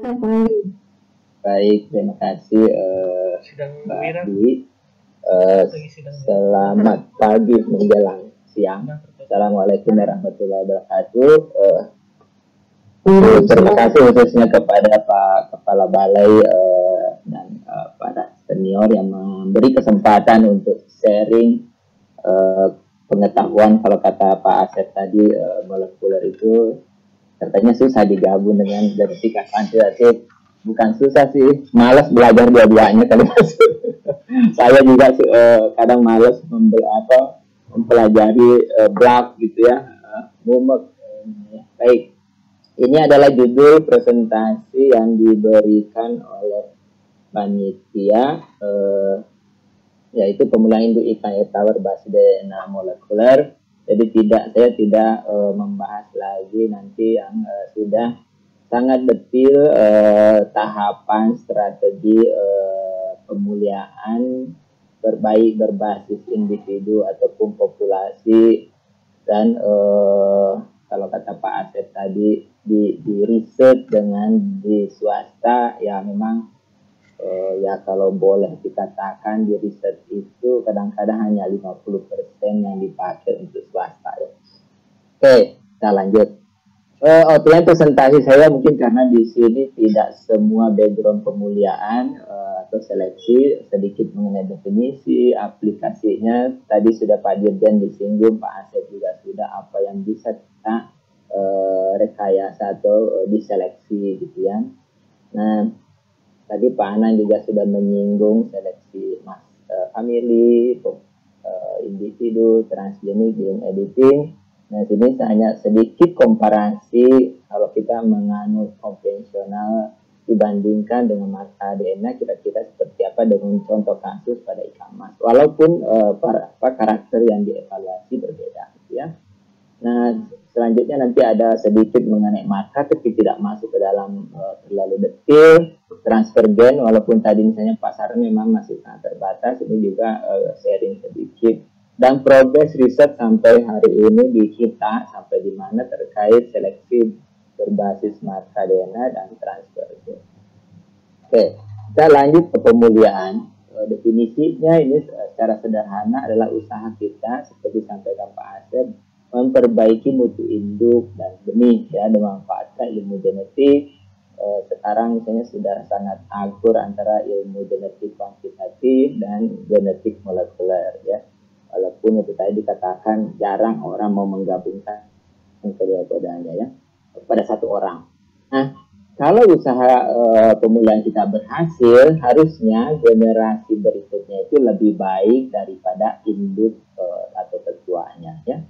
Baik, terima kasih Mbak Dwi. Selamat pagi menjelang siang. Assalamualaikum warahmatullahi wabarakatuh. Terima kasih khususnya kepada Pak Kepala Balai dan para senior yang memberi kesempatan untuk sharing pengetahuan. Kalau kata Pak Asep tadi, molekuler itu katanya susah digabung dengan genetika kuantitatif. Bukan susah sih, malas belajar dua-duanya kali. Saya juga kadang malas mempelajari blog gitu ya, mumet. Baik, ini adalah judul presentasi yang diberikan oleh panitia, yaitu pemulaan induk ikan air tawar berbasis DNA molekuler. Jadi saya tidak membahas lagi nanti yang sudah sangat detail tahapan strategi pemuliaan berbaik berbasis individu ataupun populasi, dan kalau kata Pak Asep tadi di riset dengan di swasta ya memang ya kalau boleh dikatakan di riset itu kadang-kadang hanya 50% yang dipakai untuk swasta ya. Oke, kita lanjut. Outline presentasi saya mungkin karena di sini tidak semua background pemuliaan atau seleksi, sedikit mengenai definisi, aplikasinya. Tadi sudah Pak Dirjen disinggung, Pak Asep juga sudah apa yang bisa kita rekayasa atau diseleksi gitu ya. Nah, tadi Pak Anan juga sudah menyinggung seleksi family, individu, transgenik, gene editing. Nah, sini hanya sedikit komparasi kalau kita menganut konvensional dibandingkan dengan marker DNA, kira-kira seperti apa dengan contoh kasus pada ikan mas. Walaupun karakter yang dievaluasi berbeda, gitu ya. Nah, selanjutnya nanti ada sedikit mengenai marker, tapi tidak masuk ke dalam terlalu detail. Transfer gen, walaupun tadi misalnya pasar memang masih sangat terbatas, ini juga sharing sedikit. Dan progres riset sampai hari ini di kita sampai di mana terkait seleksi berbasis marker DNA dan transfer gen. Oke, kita lanjut ke pemuliaan. Definisinya ini secara sederhana adalah usaha kita seperti sampaikan Pak Asep, memperbaiki mutu induk dan benih ya, memanfaatkan ilmu genetik. Sekarang misalnya sudah sangat akur antara ilmu genetik kuantitatif dan genetik molekuler ya. Walaupun itu tadi dikatakan jarang orang mau menggabungkan kedua-duanya ya pada satu orang. Nah, kalau usaha pemulihan kita berhasil, harusnya generasi berikutnya itu lebih baik daripada induk atau tetuanya ya.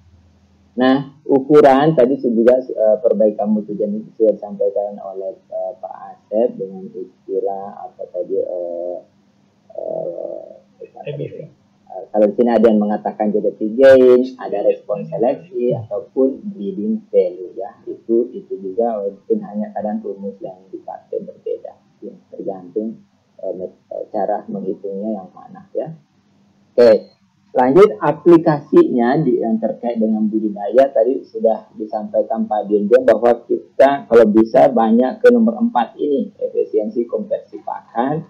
Nah, ukuran tadi juga perbaikan mutu genetik sudah disampaikan oleh Pak Asep dengan istilah apa tadi kalau di sini ada yang mengatakan genetic gain, ada respon seleksi ataupun breeding value ya. Itu juga mungkin hanya kadang rumus yang dipakai berbeda ya, tergantung cara menghitungnya yang mana ya. Oke. Lanjut aplikasinya yang terkait dengan budidaya tadi sudah disampaikan Pak Dirjen bahwa kita kalau bisa banyak ke nomor 4 ini, efisiensi konversi pakan.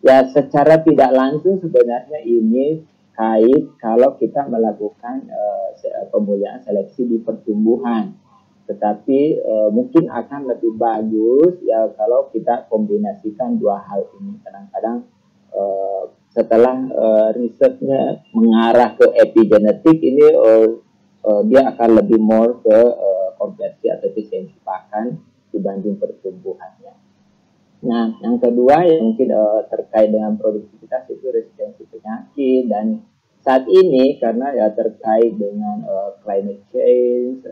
Ya secara tidak langsung sebenarnya ini kait kalau kita melakukan pemuliaan seleksi di pertumbuhan. Tetapi mungkin akan lebih bagus ya kalau kita kombinasikan dua hal ini. Kadang-kadang setelah risetnya mengarah ke epigenetik ini dia akan lebih more ke konversi atau efisiensi pakan dibanding pertumbuhannya. Nah, yang kedua yang mungkin terkait dengan produktivitas itu resistensi penyakit, dan saat ini karena ya terkait dengan climate change,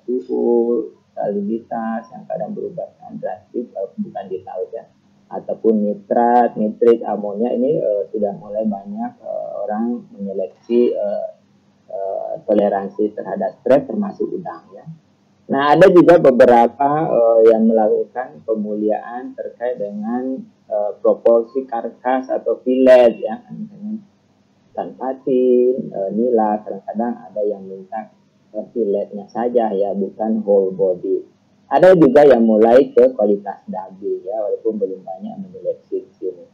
suhu, salinitas yang kadang berubah dengan drastis, bukan di laut ya, ataupun nitrat, nitrit, amonia ini sudah mulai banyak orang menyeleksi toleransi terhadap stres termasuk udang ya. Nah, ada juga beberapa yang melakukan pemuliaan terkait dengan proporsi karkas atau filet ya, misalnya ikan patin, nila, kadang-kadang ada yang minta filetnya saja ya, bukan whole body. Ada juga yang mulai ke kualitas daging ya, walaupun belum banyak menyeleksi di sini.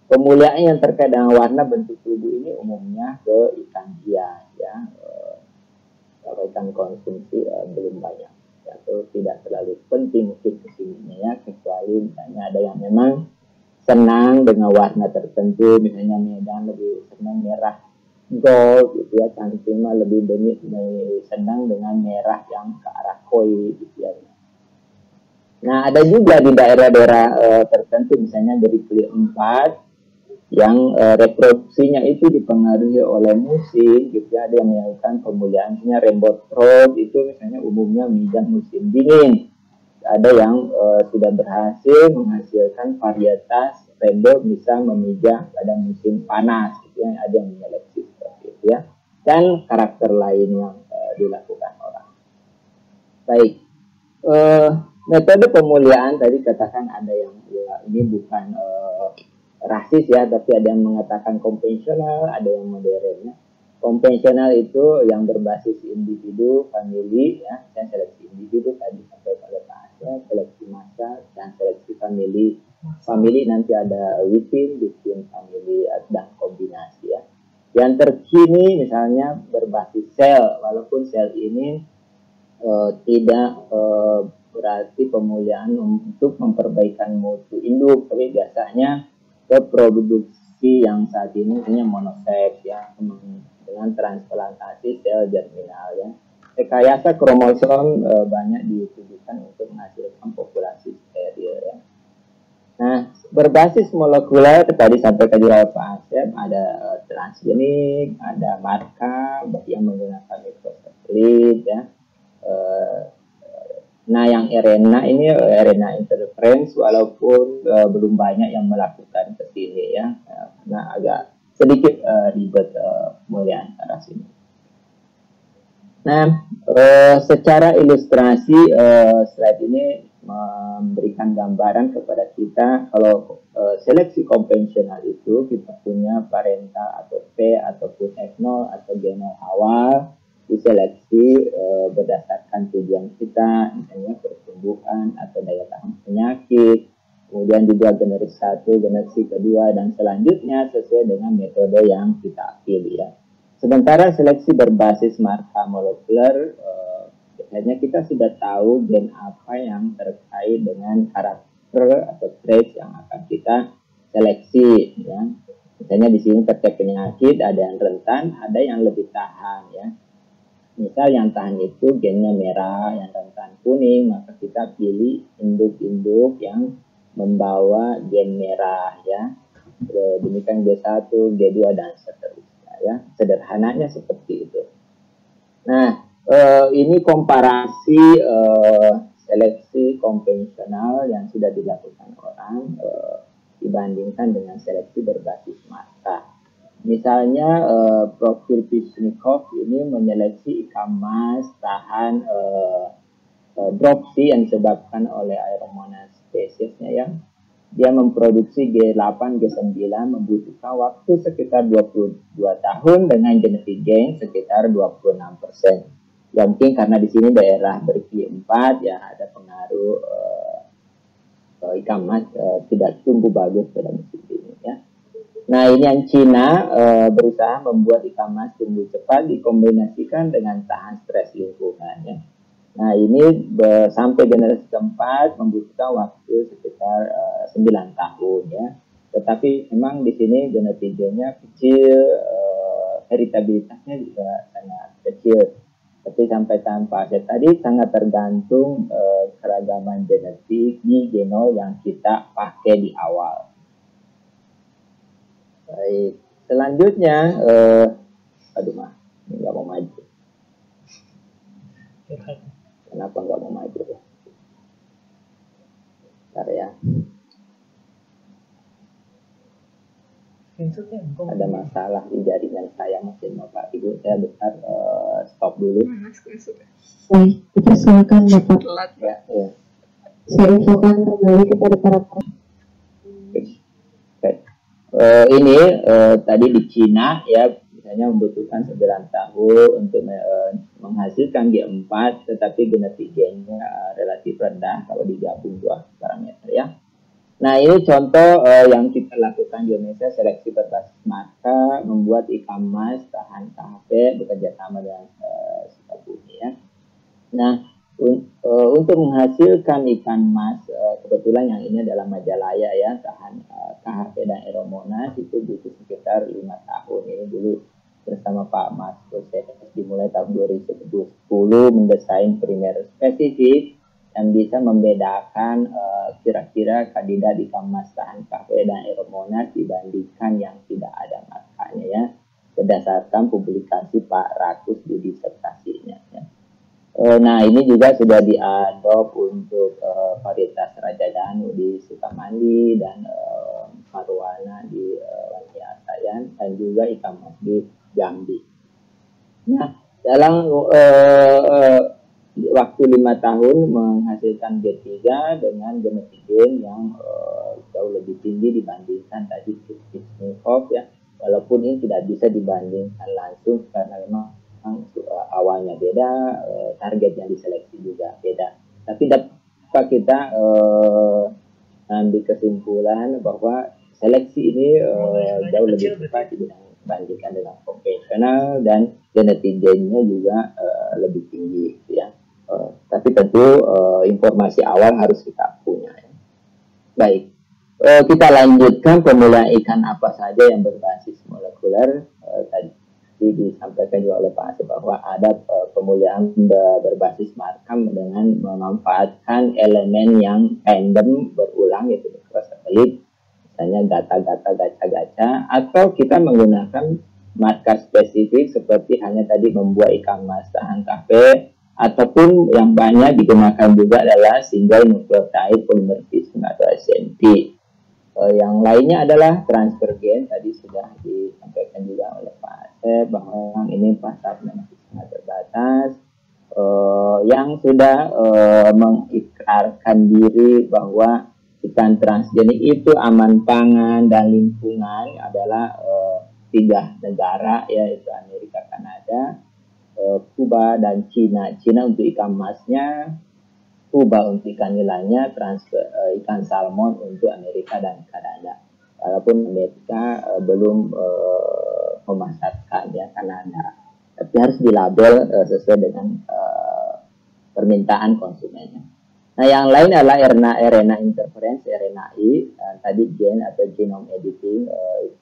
Pemuliaan yang terkait dengan warna bentuk tubuh ini umumnya ke ikan hias ya. Kalau ikan konsumsi belum banyak ya, atau tidak terlalu penting mungkin kesininya ya, kecuali misalnya ada yang memang senang dengan warna tertentu, misalnya Medan lebih senang merah gold gitu ya, cantik mah lebih senang dengan merah yang ke arah koi gitu ya. Nah, ada juga di daerah-daerah tertentu, misalnya dari kulit 4, yang reproduksinya itu dipengaruhi oleh musim, gitu ya. Ada yang melakukan pemuliaannya rainbow throat, itu misalnya umumnya mijang musim dingin. Ada yang sudah berhasil menghasilkan varietas rainbow bisa memijah pada musim panas, gitu ya. Ada yang menyeleksi seperti itu ya. Dan karakter lain yang dilakukan orang. Baik. Metode pemuliaan tadi katakan ada yang ya, ini bukan rasis ya, tapi ada yang mengatakan konvensional, ada yang modern ya. Konvensional itu yang berbasis individu, famili ya, dan seleksi individu tadi sampai pada tahapnya seleksi massa dan seleksi famili. Famili nanti ada within, famili dan kombinasi ya. Yang terkini misalnya berbasis sel, walaupun sel ini tidak berarti pemuliaan untuk memperbaikan mutu induk, tapi biasanya reproduksi yang saat ini hanya monoseks ya, dengan transplantasi sel germinal ya. Rekayasa kromosom banyak ditujukan untuk menghasilkan populasi steril ya. Nah, berbasis molekuler tadi sampai ke Pak Asep, ada transgenik, ada marka yang menggunakan mikrosatelit ya. Nah, yang RNA ini RNA interference, walaupun belum banyak yang melakukan ke sini ya, karena agak sedikit ribet pemuliaan arah sini. Nah, secara ilustrasi slide ini memberikan gambaran kepada kita kalau seleksi konvensional itu kita punya parental atau P ataupun F0 atau genol awal diseleksi berdasarkan tujuan kita, misalnya pertumbuhan atau daya tahan penyakit, kemudian juga generasi 1, generasi kedua, dan selanjutnya sesuai dengan metode yang kita pilih ya. Sementara seleksi berbasis marka molekuler, biasanya kita sudah tahu gen apa yang terkait dengan karakter atau trait yang akan kita seleksi ya. Misalnya di sini terkait penyakit, ada yang rentan, ada yang lebih tahan ya. Misal yang tahan itu gennya merah, yang rentan kuning, maka kita pilih induk-induk yang membawa gen merah ya. Demikian G1, G2 dan seterusnya ya. Sederhananya seperti itu. Nah, ini komparasi seleksi konvensional yang sudah dilakukan orang dibandingkan dengan seleksi berbasis marka. Misalnya profil Vishnikov ini menyeleksi ikan mas tahan dropsy yang disebabkan oleh Aeromonas spesiesnya ya. Dia memproduksi G8, G9 membutuhkan waktu sekitar 22 tahun dengan genetic gain sekitar 26%. Ya mungkin karena di sini daerah berikli 4 ya ada pengaruh ikan mas tidak tumbuh bagus pada musim ini ya. Nah, ini yang Cina berusaha membuat ikan mas tumbuh cepat dikombinasikan dengan tahan stres lingkungan ya. Nah, ini sampai generasi keempat membutuhkan waktu sekitar 9 tahun ya. Tetapi memang di sini genetiknya kecil, heritabilitasnya juga sangat kecil. Tapi sampai tanpa aset tadi sangat tergantung keragaman genetik di genol yang kita pakai di awal. Baik, selanjutnya, aduh mah, ini nggak mau maju. Kenapa nggak mau maju? Bentar ya. Ada masalah di jaringan saya mungkin Bapak Ibu. Saya bentar stop dulu. Baik, kita silakan Bapak. Ya, ya. Saya infokan kembali kepada para ini tadi di Cina ya misalnya membutuhkan 9 tahun untuk menghasilkan G4, tetapi genetik gennya relatif rendah kalau digabung dua parameter ya. Nah, ini contoh yang kita lakukan di Indonesia, seleksi berbasis marka, membuat ikan mas tahan KHP bekerja sama dengan Sukabumi ya. Nah, untuk menghasilkan ikan mas, kebetulan yang ini adalah Majalaya ya, tahan KHP dan Aeromonas itu butuh sekitar 5 tahun. Ini dulu bersama Pak Mas proses dimulai tahun 2010 mendesain primer spesifik yang bisa membedakan kira-kira kandidat ikan mas tahan KHP dan Aeromonas dibandingkan yang tidak ada markanya ya, berdasarkan publikasi Pak Rakus di disertasinya ya. Nah, ini juga sudah diadop untuk varietas Raja Danu di Sukamandi dan Marwana di Wangiasayan dan juga ikan mas di Jambi. Nah, dalam waktu 5 tahun menghasilkan G3 dengan genetik gen yang jauh lebih tinggi dibandingkan tadi Kisnikov ya, walaupun ini tidak bisa dibandingkan langsung karena memang awalnya beda, target yang diseleksi juga beda. Tapi dapat kita ambil kesimpulan bahwa seleksi ini jauh lebih cepat dibandingkan dengan konvensional dan genetik gennya juga lebih tinggi ya. Tapi tentu informasi awal harus kita punya ya. Baik, kita lanjutkan pemulihan ikan apa saja yang berbasis molekuler. Tadi disampaikan juga oleh Pak Asep bahwa ada pemulihan berbasis markam dengan memanfaatkan elemen yang random berulang yaitu mikrosatelit, misalnya data-data gacha-gacha, atau kita menggunakan marka spesifik seperti hanya tadi membuat ikan mas tahan KP, ataupun yang banyak digunakan juga adalah single nucleotide polymorphism atau SNP. Yang lainnya adalah transfer gen, tadi sudah disampaikan juga oleh Pak Asep bahwa ini pasarnya masih sangat terbatas, yang sudah mengikrarkan diri bahwa ikan transgenik itu aman pangan dan lingkungan adalah 3 negara, yaitu Amerika, Kanada, Kuba, dan Cina. Cina untuk ikan emasnya, Kuba untuk ikan nilainya, transfer ikan salmon untuk Amerika dan Kanada. Walaupun Amerika belum memasarkan ya Kanada, tapi harus dilabel sesuai dengan permintaan konsumennya. Nah, yang lain adalah RNA interference, RNAi, tadi gen atau genome editing,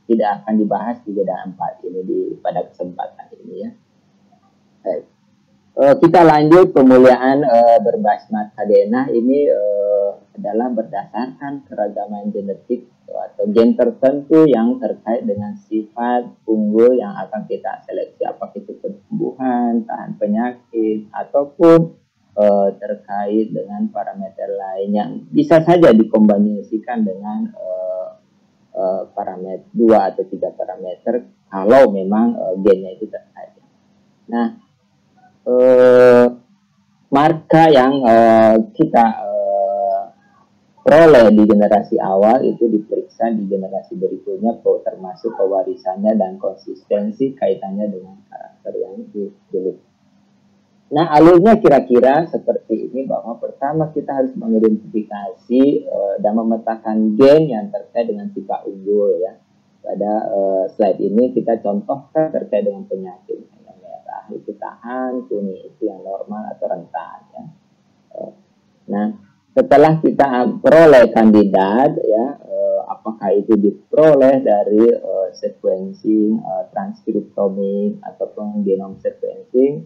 tidak akan dibahas di jeda 4 ini pada kesempatan ini ya. Kita lanjut pemulihan berbasis marka DNA ini adalah berdasarkan keragaman genetik atau gen tertentu yang terkait dengan sifat unggul yang akan kita seleksi, apakah itu pertumbuhan, tahan penyakit, ataupun terkait dengan parameter lain yang bisa saja dikombinasikan dengan parameter 2 atau 3 parameter kalau memang gennya itu terkait. Nah, marka yang kita peroleh di generasi awal itu diperiksa di generasi berikutnya, termasuk pewarisannya dan konsistensi kaitannya dengan karakter yang dipilih. Nah, alurnya kira-kira seperti ini, bahwa pertama kita harus mengidentifikasi dan memetakan gen yang terkait dengan sifat unggul ya. Pada slide ini kita contohkan terkait dengan penyakit. Yang merah itu tahan, kuning itu yang normal atau rentan ya. Nah, setelah kita peroleh kandidat ya, apakah itu diperoleh dari sequencing, transkriptomik ataupun genome sequencing,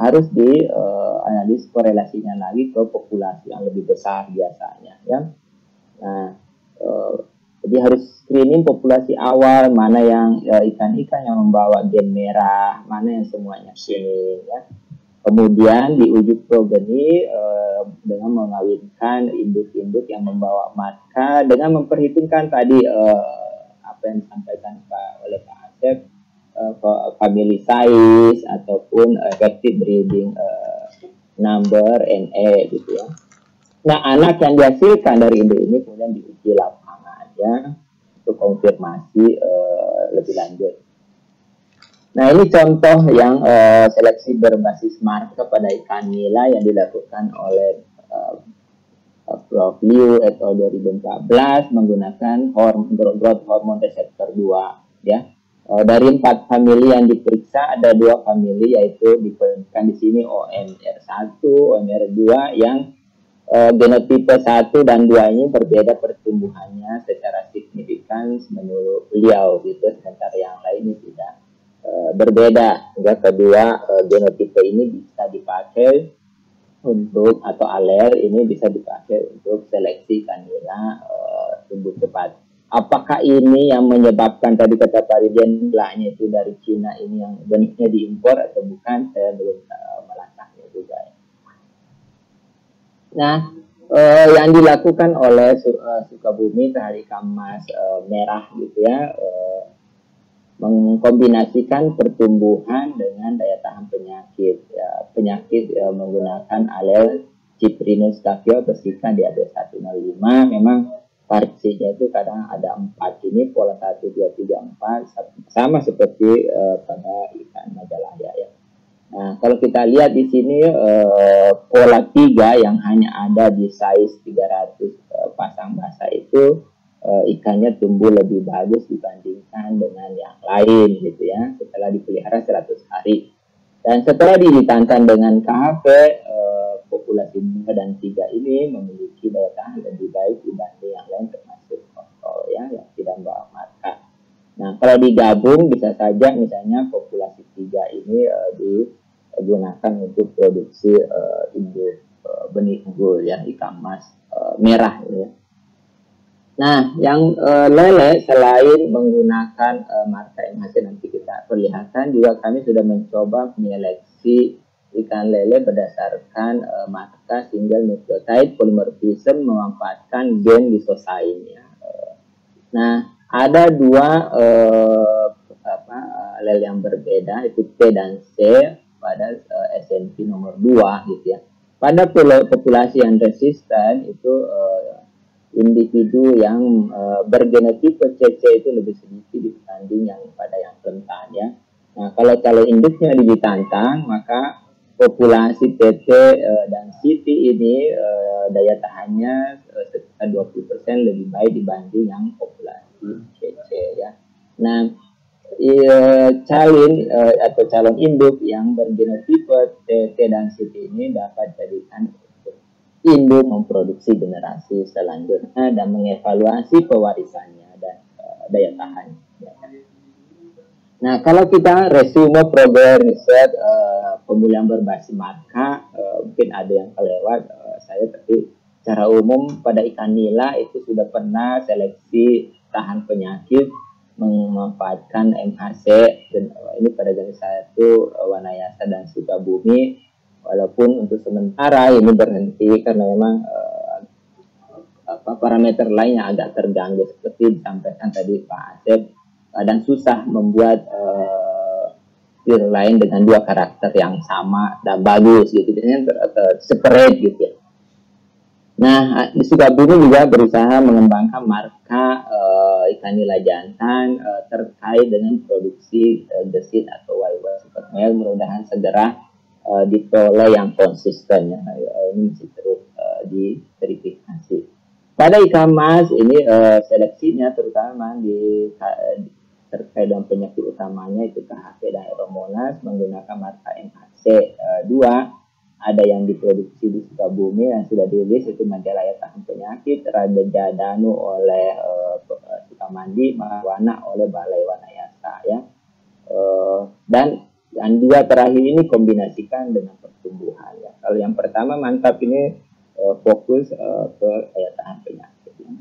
harus dianalisis korelasinya lagi ke populasi yang lebih besar biasanya ya. Nah, jadi harus screening populasi awal, mana yang ikan-ikan yang membawa gen merah, mana yang semuanya kuning ya. Kemudian diuji progeny dengan mengawinkan induk-induk yang membawa marka dengan memperhitungkan tadi apa yang disampaikan oleh Pak Asep, family size ataupun effective breeding number NE gitu ya. Nah, anak yang dihasilkan dari induk ini kemudian diuji lapangan ya untuk konfirmasi lebih lanjut. Nah, ini contoh yang seleksi berbasis marker pada ikan nila yang dilakukan oleh Prof. Liu et al. 2014 menggunakan growth hormone reseptor 2 ya. Dari 4 famili yang diperiksa ada 2 famili, yaitu diperiksakan di sini OMR1, OMR2 yang genotipe 1 dan 2 ini berbeda pertumbuhannya secara signifikan menurut beliau gitu, sementara yang lainnya tidak berbeda. Sehingga kedua genotipe ini bisa dipakai untuk, atau alel ini bisa dipakai untuk seleksi ikan nila tumbuh cepat. Apakah ini yang menyebabkan tadi kata Pak Ridian nilainya itu dari Cina ini yang benihnya diimpor atau bukan, saya belum melacaknya juga ya. Nah, yang dilakukan oleh Sukabumi terhadap ikan mas merah gitu ya, mengkombinasikan pertumbuhan dengan daya tahan penyakit ya, penyakit menggunakan alel Cyprinus cavio persika di AD105. Memang variasinya itu kadang ada 4 ini, pola 1, 2, 3, 4 sama seperti pada ikan Majalaya ya. Nah, kalau kita lihat di sini pola 3 yang hanya ada di size 300 pasang basah itu ikannya tumbuh lebih bagus dibandingkan dengan yang lain gitu ya, setelah dipelihara 100 hari. Dan setelah ditantang dengan KHV, populasi 2 dan 3 ini memiliki daya tahan lebih baik dibanding yang lain, termasuk kontrol ya, yang tidak membawa marka. Nah, kalau digabung bisa saja misalnya populasi 3 ini digunakan untuk produksi induk benih unggul ya, ikan mas merah ya. Nah, yang lele selain menggunakan marka MHC nanti kita perlihatkan, juga kami sudah mencoba menyeleksi ikan lele berdasarkan marka single nucleotide polymorphism memanfaatkan gen lisozyme ya. Nah, ada 2 lele yang berbeda, itu T dan C pada SNP nomor 2 gitu ya. Pada populasi yang resisten itu individu yang bergenotipe CC itu lebih sedikit dibanding yang pada yang rentan ya. Nah, kalau calon induknya ditantang, maka populasi TT dan CT ini daya tahannya sekitar 20% lebih baik dibanding yang populasi CC ya. Nah, atau calon induk yang bergenotipe TT dan CT ini dapat jadikan induk memproduksi generasi selanjutnya dan mengevaluasi pewarisannya dan daya tahan. Nah, kalau kita resume program riset pemulihan berbasis marka, mungkin ada yang kelewat saya, tapi secara umum pada ikan nila itu sudah pernah seleksi tahan penyakit memanfaatkan MHC, dan ini pada jenis 1 Wanayasa dan Sukabumi. Walaupun untuk sementara ini berhenti karena memang parameter lain yang agak terganggu seperti disampaikan tadi Pak Asep, dan susah membuat virus lain dengan 2 karakter yang sama dan bagus gitu, biasanya separate gitu ya. Nah, di Sukabumi juga berusaha mengembangkan marka ikan nila jantan terkait dengan produksi gesit atau YY super male, mudah-mudahan segera diperoleh yang konsisten ya. Ini masih terus diverifikasi. Pada ikan mas ini seleksinya terutama terkait dengan penyakit utamanya itu KHV dan Euromonas menggunakan marka MHC 2. Ada yang diproduksi di Sukabumi yang sudah dirilis, itu Majalaya tahan penyakit, Raja Danu oleh Sukamandi, Marwana oleh Balai Wanayasa ya. Dan yang 2 terakhir ini kombinasikan dengan pertumbuhan ya. Kalau yang pertama mantap ini fokus ke daya tahan penyakit ya.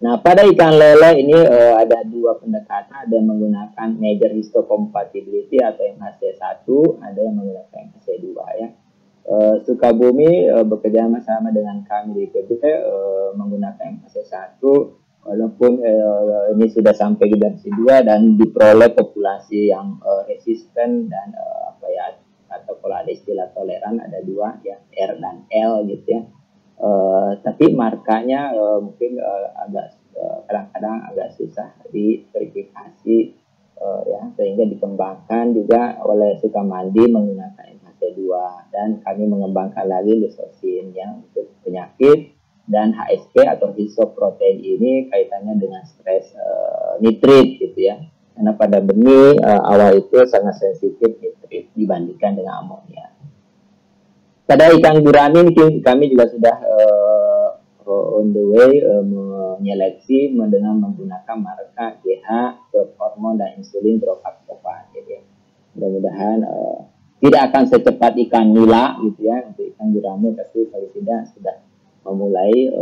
Nah, pada ikan lele ini ada 2 pendekatan, ada yang menggunakan major histocompatibility atau MHC 1, ada yang menggunakan MHC 2 ya. Sukabumi bekerja sama dengan kami di PB menggunakan MHC 1, walaupun ini sudah sampai generasi 2 dan diperoleh populasi yang resisten dan atau kalau ada istilah toleran ada 2 ya, R dan L gitu ya. Tapi markanya mungkin agak kadang-kadang agak susah diverifikasi ya, sehingga dikembangkan juga oleh Sukamandi menggunakan MHC2, dan kami mengembangkan lagi lisosin yang untuk penyakit, dan HSP atau hisoprotein ini kaitannya dengan stres nitrit gitu ya, karena pada benih awal itu sangat sensitif nitrit dibandingkan dengan amonia. Pada ikan gurami kami juga sudah on the way menyeleksi dengan menggunakan marka GH, growth hormone, dan insulin brofactopan. Jadi mudah-mudahan tidak akan secepat ikan nila gitu ya untuk ikan gurami, tapi paling tidak sudah memulai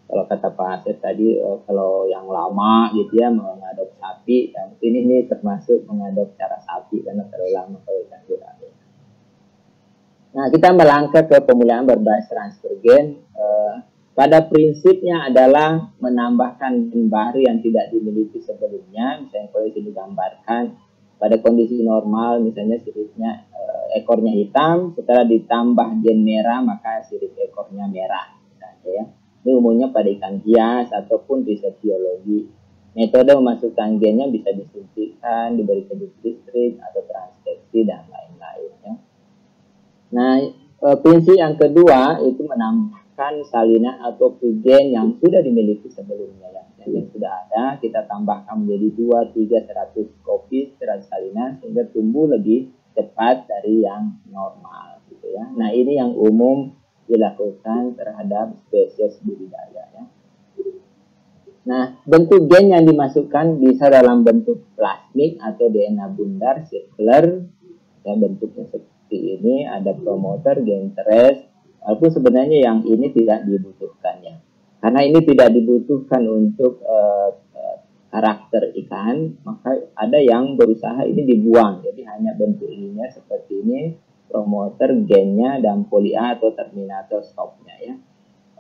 kalau kata Pak Asep tadi kalau yang lama gitu ya mengadop sapi, ya mungkin ini termasuk mengadop cara sapi karena terlalu lama kalau ikan gurami. Nah, kita melangkah ke pemulihan berbasis transfer gen. Pada prinsipnya adalah menambahkan gen baru yang tidak dimiliki sebelumnya. Misalnya kalau ini digambarkan pada kondisi normal, misalnya siripnya ekornya hitam, setelah ditambah gen merah maka sirip ekornya merah. Nah, ya. Ini umumnya pada ikan hias ataupun riset biologi. Metode memasukkan gennya bisa disuntikkan, diberi kedip listrik atau transfeksi dan lain-lain. Ya. Nah, prinsip yang kedua itu menambahkan salinan atau gen yang sudah dimiliki sebelumnya ya. Yang sudah ada kita tambahkan menjadi 2-3 100 kopi 100 salinan sehingga tumbuh lebih cepat dari yang normal gitu ya. Nah, ini yang umum dilakukan terhadap spesies budidaya ya. Nah, bentuk gen yang dimasukkan bisa dalam bentuk plasmid atau DNA bundar circular ya, bentuknya seperti ini, ada promoter, gen teres, walaupun sebenarnya yang ini tidak dibutuhkan ya. Karena ini tidak dibutuhkan untuk karakter ikan, maka ada yang berusaha ini dibuang. Jadi hanya bentuk ininya seperti ini, promoter, gennya, dan poli A atau terminator stopnya ya.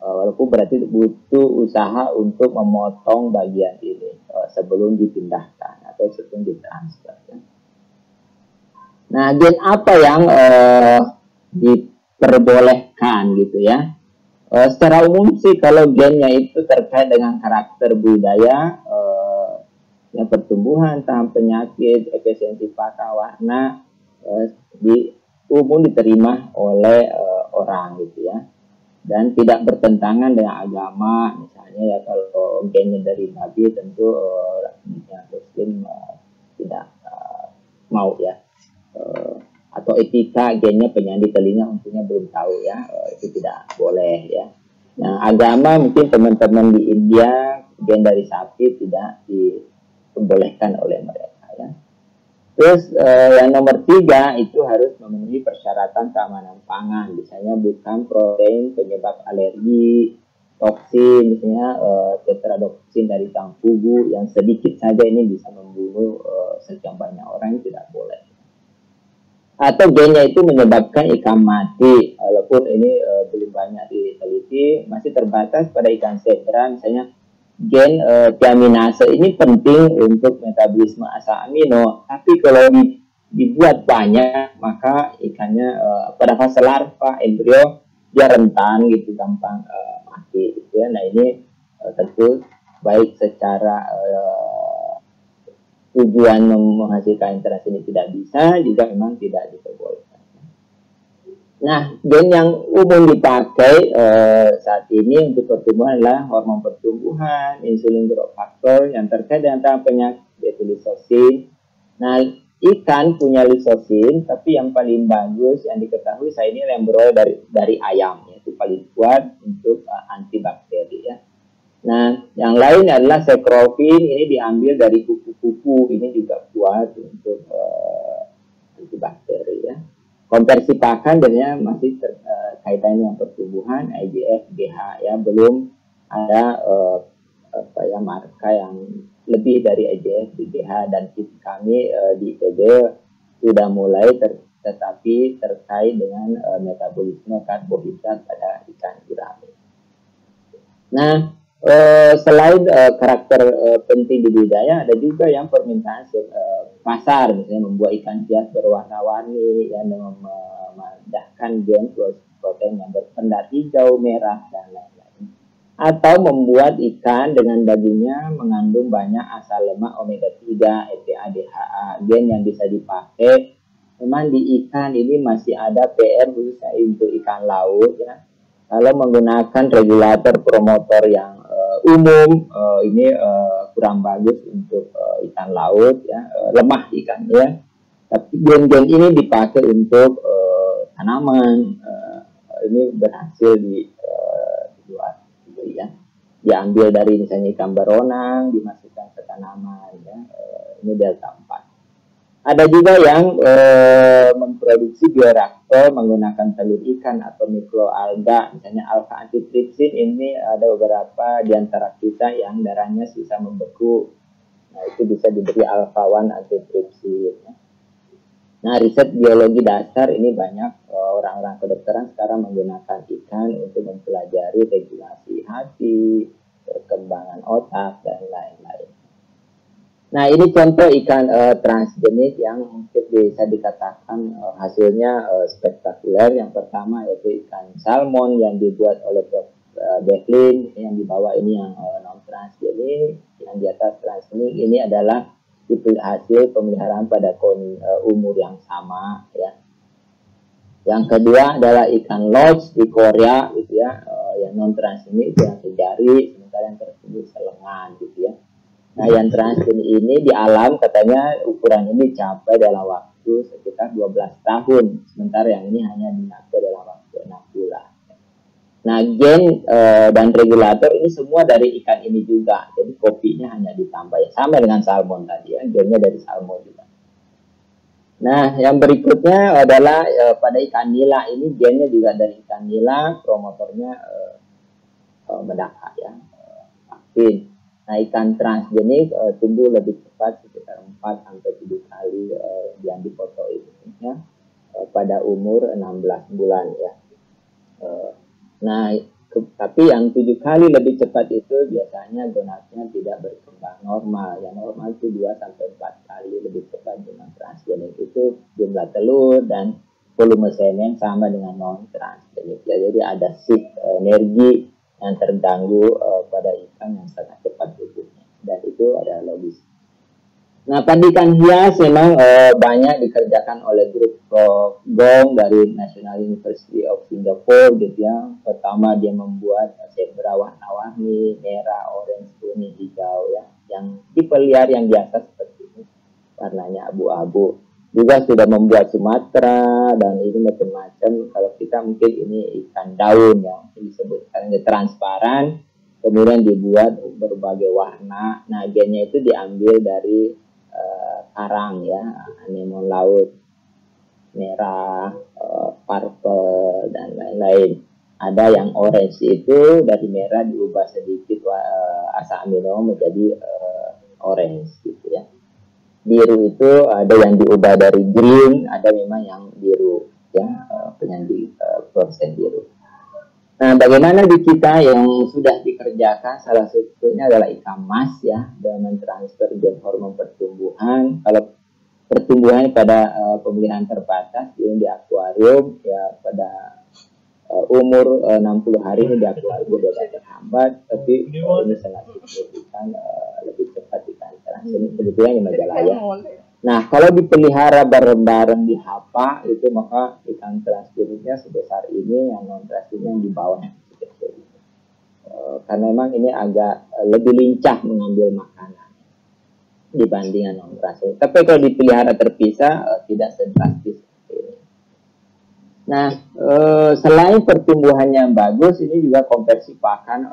Walaupun berarti butuh usaha untuk memotong bagian ini sebelum dipindahkan atau sebelum ditransfer ya. Nah, gen apa yang diperbolehkan gitu ya? Secara umum sih kalau gennya itu terkait dengan karakter budaya, yang pertumbuhan, tahap penyakit, efisiensi pakan, warna, umum diterima oleh orang gitu ya, dan tidak bertentangan dengan agama. Misalnya ya kalau gennya dari babi tentu yang muslim tidak mau ya. Atau etika gennya penyandi telinga untungnya belum tahu ya, itu tidak boleh ya. Nah, agama mungkin teman-teman di India gen dari sapi tidak diperbolehkan oleh mereka ya. Terus yang nomor 3 itu harus memenuhi persyaratan keamanan pangan, misalnya bukan protein penyebab alergi, toksin, misalnya tetradoksin dari tangkubu yang sedikit saja ini bisa membunuh sekian banyak orang, tidak boleh. Atau gennya itu menyebabkan ikan mati, walaupun ini belum banyak diteliti, masih terbatas pada ikan sedra. Misalnya gen tiaminase ini penting untuk metabolisme asam amino, tapi kalau dibuat banyak maka ikannya pada fase larva, embrio dia rentan gitu, gampang mati gitu ya. Nah, ini tentu baik secara tujuan menghasilkan interaksi ini tidak bisa, juga memang tidak diperbolehkan. Nah, gen yang umum dipakai saat ini untuk pertumbuhan adalah hormon pertumbuhan, insulin growth factor yang terkait dengan tahap penyakit, yaitu lisosin. Nah, ikan punya lisosin, tapi yang paling bagus yang diketahui saya ini yang berasal dari ayam, yaitu paling kuat untuk antibakteri ya. Nah, yang lain adalah sekrofin, ini diambil dari kupu-kupu, ini juga kuat untuk antibakteri ya. Konversi pakan biasanya masih kaitannya dengan pertumbuhan, IGF, GH ya, belum ada marka yang lebih dari IGF, GH, dan kami di IPB sudah mulai tetapi terkait dengan metabolisme karbohidrat pada ikan gurami. Nah, selain karakter penting di budidaya, ada juga yang permintaan pasar, misalnya membuat ikan hias berwarna-warni yang memindahkan gen protein yang berpendar hijau, merah, dan lain-lain. atau membuat ikan dengan dagingnya mengandung banyak asam lemak omega 3, EPA, DHA, gen yang bisa dipakai. Memang di ikan ini masih ada PR khususnya untuk ikan laut ya. Kalau menggunakan regulator promotor yang umum, ini kurang bagus untuk ikan laut ya, lemah ikan ya. Tapi gen-gen ini dipakai untuk tanaman, ini berhasil dibuat gitu ya. Diambil dari misalnya ikan beronang, dimasukkan ke tanaman ya. Ini delta 4. Ada juga yang memproduksi bioreaktor menggunakan telur ikan atau mikroalga, misalnya alfa antitripsin. Ini ada beberapa di antara kita yang darahnya susah membeku. Nah, itu bisa diberi alfa-1 antitripsin. Nah, riset biologi dasar ini banyak orang-orang kedokteran sekarang menggunakan ikan untuk mempelajari regulasi hati, perkembangan otak, dan lain-lain. Nah, ini contoh ikan transgenik yang mungkin bisa dikatakan hasilnya spektakuler. Yang pertama yaitu ikan salmon yang dibuat oleh Prof. Becklin. Yang di bawah ini yang non transgenik, yang di atas transgenik ini adalah hasil pemeliharaan pada umur yang sama ya. Yang kedua adalah ikan lodge di Korea gitu ya, yang non transgenik itu yang sejari, sementara yang tersebut selengan gitu ya. Nah, yang transgenik ini di alam katanya ukuran ini dicapai dalam waktu sekitar 12 tahun, sementara yang ini hanya dicapai dalam waktu 6 bulan. Nah, gen dan regulator ini semua dari ikan ini juga, jadi kopinya hanya ditambah ya, sama dengan salmon tadi ya, gennya dari salmon juga. Nah, yang berikutnya adalah pada ikan nila ini gennya juga dari ikan nila, promotornya medaka ya, vaksin. Nah, ikan transgenik tumbuh lebih cepat sekitar 4 sampai 7 kali yang dipoto ini ya, pada umur 16 bulan ya. Nah, tapi yang 7 kali lebih cepat itu biasanya gonadnya tidak berkembang normal. Yang normal itu 2 sampai 4 kali lebih cepat dengan transgenik. Itu jumlah telur dan volume semen sama dengan non transgenik ya. Jadi ada shift energi yang terganggu pada ikan yang sangat cepat tumbuhnya, dan itu ada logis. Nah, pada ikan hias memang banyak dikerjakan oleh grup Prof. Gong dari National University of Singapore gitu ya. Pertama dia membuat zebra warna-warni, merah, orange, kuning, hijau ya, yang tipe liar yang biasa seperti ini, warnanya abu-abu. Juga sudah membuat Sumatera dan ini macam-macam. Kalau kita mungkin ini ikan daun yang disebut karena transparan, kemudian dibuat berbagai warna. Nah, gennya itu diambil dari karang ya, anemon laut, merah, purple dan lain-lain. Ada yang orange itu dari merah diubah sedikit asam amino menjadi orange gitu ya. Biru itu ada yang diubah dari green, ada memang yang biru ya, penyandi persen biru. Nah, bagaimana di kita yang sudah dikerjakan, salah satunya adalah ikan mas ya, dengan transfer gen hormon pertumbuhan. Kalau pertumbuhan pada pemeliharaan terbatas ini di akuarium ya, pada umur 60 hari ini di akuarium sudah terhambat, tapi ini sangat signifikan lebih cepat ikan transgenik kebetulan di Majalaya. Nah, kalau dipelihara bareng-bareng di hapa itu maka ikan transgeniknya sebesar ini, yang non transgeniknya yang di bawahnya kecil. Karena memang ini agak lebih lincah mengambil makanan dibandingkan non transgenik. Tapi kalau dipelihara terpisah tidak sedrastis seperti ini. Nah, selain pertumbuhannya bagus, ini juga konversi pakan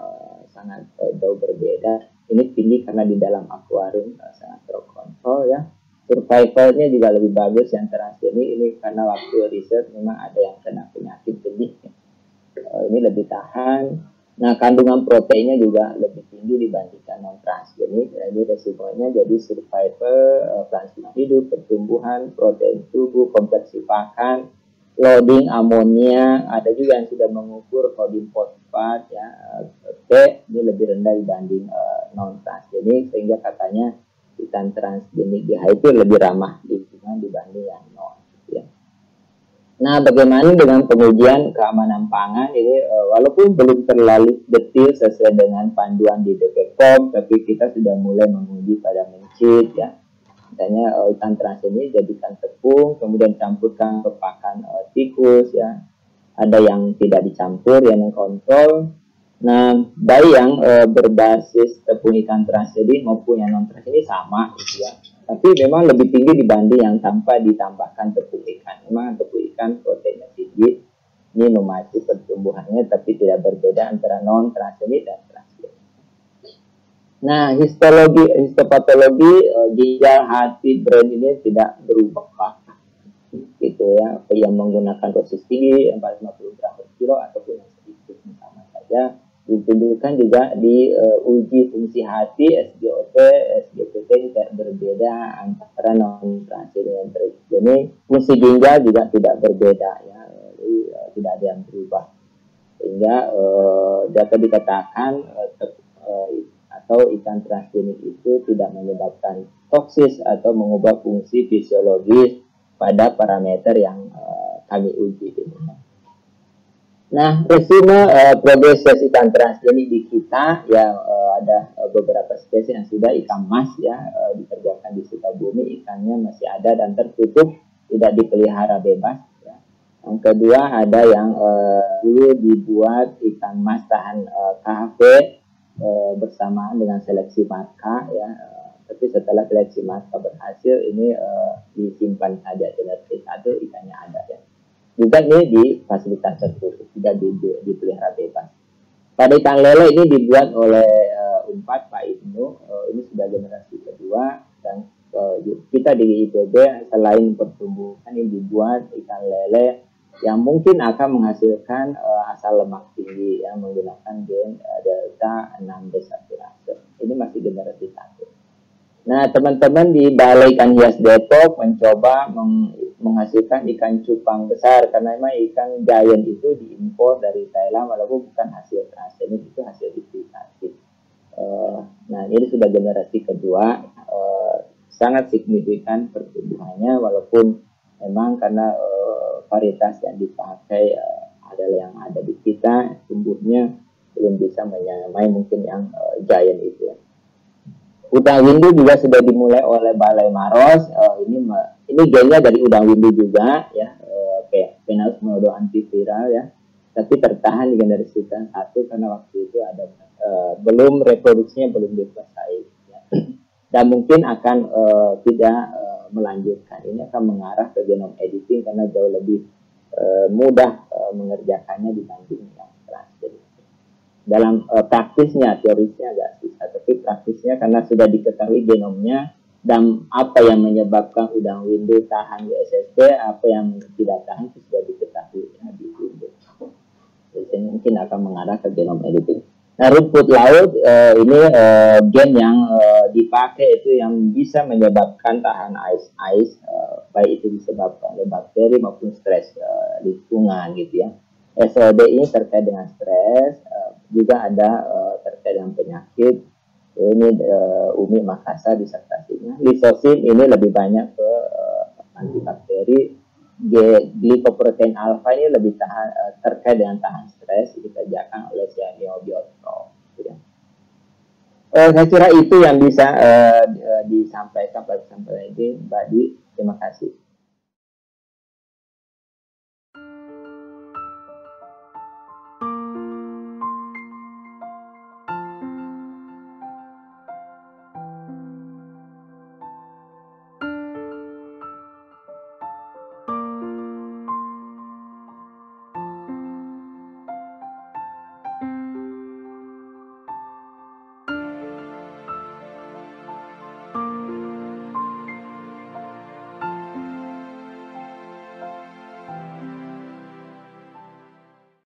sangat jauh berbeda. Ini tinggi karena di dalam akuarium sangat terkontrol ya. Survivalnya juga lebih bagus yang transgenik ini karena waktu riset memang ada yang kena penyakit benih. Ini lebih tahan. Nah, kandungan proteinnya juga lebih tinggi dibandingkan non transgenik. Jadi resikonya jadi survival, kelangsungan hidup, pertumbuhan, protein tubuh, konversi pakan, loading amonia. Ada juga yang sudah mengukur sodium fosfat ya, P ini lebih rendah dibanding non transgenik, sehingga katanya ikan transgenik GH itu lebih ramah lingkungan dibanding yang non ya. Nah, bagaimana dengan pengujian keamanan pangan ini walaupun belum terlalu detail sesuai dengan panduan di BPOM, tapi kita sudah mulai menguji pada mencit ya. Misalnya ikan trans ini jadikan tepung, kemudian campurkan ke pakan tikus ya. Ada yang tidak dicampur, yang mengkontrol. Nah, baik yang berbasis tepung ikan trans ini maupun yang non trans ini sama gitu ya. Tapi memang lebih tinggi dibanding yang tanpa ditambahkan tepung ikan. Memang tepung ikan proteinnya tinggi, ini memacu pertumbuhannya, tapi tidak berbeda antara non transgenik dan transgenik. Nah, histopatologi ginjal, hati, brain ini tidak berubah, gitu ya. Yang menggunakan dosis tinggi 450 gram per kilo ataupun yang sedikit sama saja. Ditunjukkan juga di uji fungsi hati, SGOT, SGPT tidak berbeda antara non transgenik dan transgenik. Fungsi ginjal juga tidak berbeda ya, jadi, tidak ada yang berubah, sehingga dapat dikatakan atau ikan transgenik itu tidak menyebabkan toksis atau mengubah fungsi fisiologis pada parameter yang kami uji ini. Nah, resume progres ikan transgenik di kita ya, ada beberapa spesies yang sudah ikan mas ya dikerjakan di Sukabumi, ikannya masih ada dan tertutup, tidak dipelihara bebas ya. Yang kedua ada yang dulu dibuat ikan mas tahan KHV bersamaan dengan seleksi marka ya, tapi setelah seleksi marka berhasil ini disimpan saja genetik atau ikannya ada ya. Juga ini di fasilitas tertutup, tidak dipelihara bebas. Pada ikan lele ini dibuat oleh Unpad Pak Ibnu, ini sudah generasi kedua, dan kita di IPB selain pertumbuhan ini dibuat ikan lele yang mungkin akan menghasilkan asal lemak tinggi yang menggunakan gen delta 6 desaturase. Ini masih generasi satu. Nah, teman-teman di Balai Ikan Hias Depok mencoba menghasilkan ikan cupang besar, karena memang ikan giant itu diimpor dari Thailand walaupun bukan hasil transgenik, itu hasil duplikasi. Nah, ini sudah generasi kedua, sangat signifikan pertumbuhannya walaupun memang karena varietas yang dipakai adalah yang ada di kita, tumbuhnya belum bisa menyamai mungkin yang giant itu ya. Udang windu juga sudah dimulai oleh Balai Maros. Ini gennya dari udang windu juga ya, Penaeus modo antiviral ya. Tapi tertahan di generasi satu karena waktu itu ada belum reproduksinya belum selesai ya. Dan mungkin akan tidak melanjutkan. Ini akan mengarah ke genome editing karena jauh lebih mudah mengerjakannya dibanding yang transgenik. Dalam praktisnya, teorisnya agak susah, tapi praktisnya karena sudah diketahui genomnya dan apa yang menyebabkan udang windu tahan di SSP, apa yang tidak tahan itu sudah diketahui ya, di windu. Jadi mungkin akan mengarah ke genome editing. Nah, rumput laut ini gen yang dipakai itu yang bisa menyebabkan tahan ais, baik itu disebabkan oleh bakteri maupun stres lingkungan gitu ya. SOD ini terkait dengan stres, juga ada terkait dengan penyakit. Ini Umi Makassar disertasinya. Lisosin ini lebih banyak ke antibakteri. Glikoprotein alfa ini lebih tahan, terkait dengan tahan stres, dikerjakan oleh cyanobiotrop. Ya. Saya kira itu yang bisa disampaikan pada kesempatan ini, Mbak Di. Terima kasih.